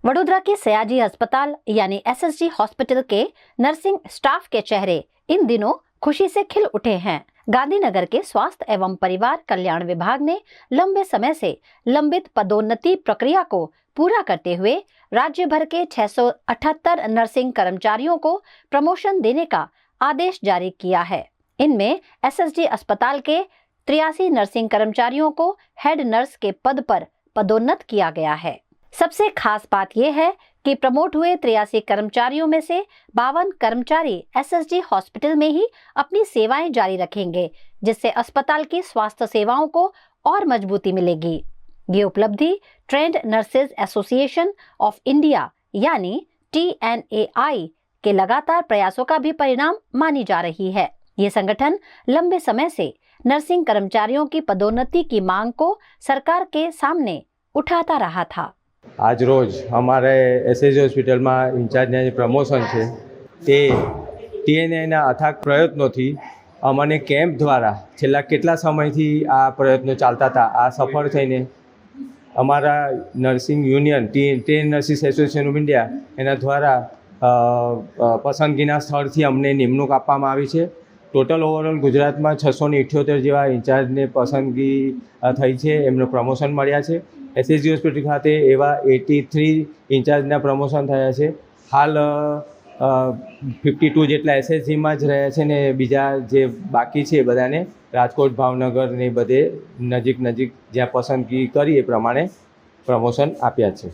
वडोदरा के सयाजी अस्पताल यानी एसएसजी हॉस्पिटल के नर्सिंग स्टाफ के चेहरे इन दिनों खुशी से खिल उठे हैं। गांधीनगर के स्वास्थ्य एवं परिवार कल्याण विभाग ने लंबे समय से लंबित पदोन्नति प्रक्रिया को पूरा करते हुए राज्य भर के 678 नर्सिंग कर्मचारियों को प्रमोशन देने का आदेश जारी किया है। इनमें एसएसजी अस्पताल के 83 नर्सिंग कर्मचारियों को हेड नर्स के पद पर पदोन्नत किया गया है। सबसे खास बात यह है कि प्रमोट हुए 83 कर्मचारियों में से 52 कर्मचारी एसएसजी हॉस्पिटल में ही अपनी सेवाएं जारी रखेंगे, जिससे अस्पताल की स्वास्थ्य सेवाओं को और मजबूती मिलेगी। ये उपलब्धि trend nurses association of India यानी TNAI के लगातार प्रयासों का भी परिणाम मानी जा रही है। ये संगठन लंबे समय से नर्सिंग कर्मचारियों की पदोन्नति की मांग को सरकार के सामने उठाता रहा था। आज रोज हमारे एसएसजी हॉस्पिटल में इंचार्ज प्रमोशन है ते TNAI अथाक प्रयत्नों थी अमने केम्प द्वारा छेल्ला केटला समयथी आ प्रयत्नों चालता था। आ सफल थईने अमारा nursing union trained nurses association of India एना द्वारा पसंदगीना स्थळथी अमने निमणूक आपवामां आवी छे। टोटल ओवरऑल गुजरात में 678 जेवा इंचार्ज ने पसंदगी थई छे, एमने प्रमोशन मळ्या छे। एसएसजी हॉस्पिटल खाते एवा 83 इंचार्जना प्रमोशन थया छे। हाल 52 जेटला एसएसजी में ज रह्या छे ने बीजा जे बाकी छे बधाने राजकोट भावनगर ने बधे नजीक ज्यां पसंदगी करी ए प्रमाणे प्रमोशन आप्या छे।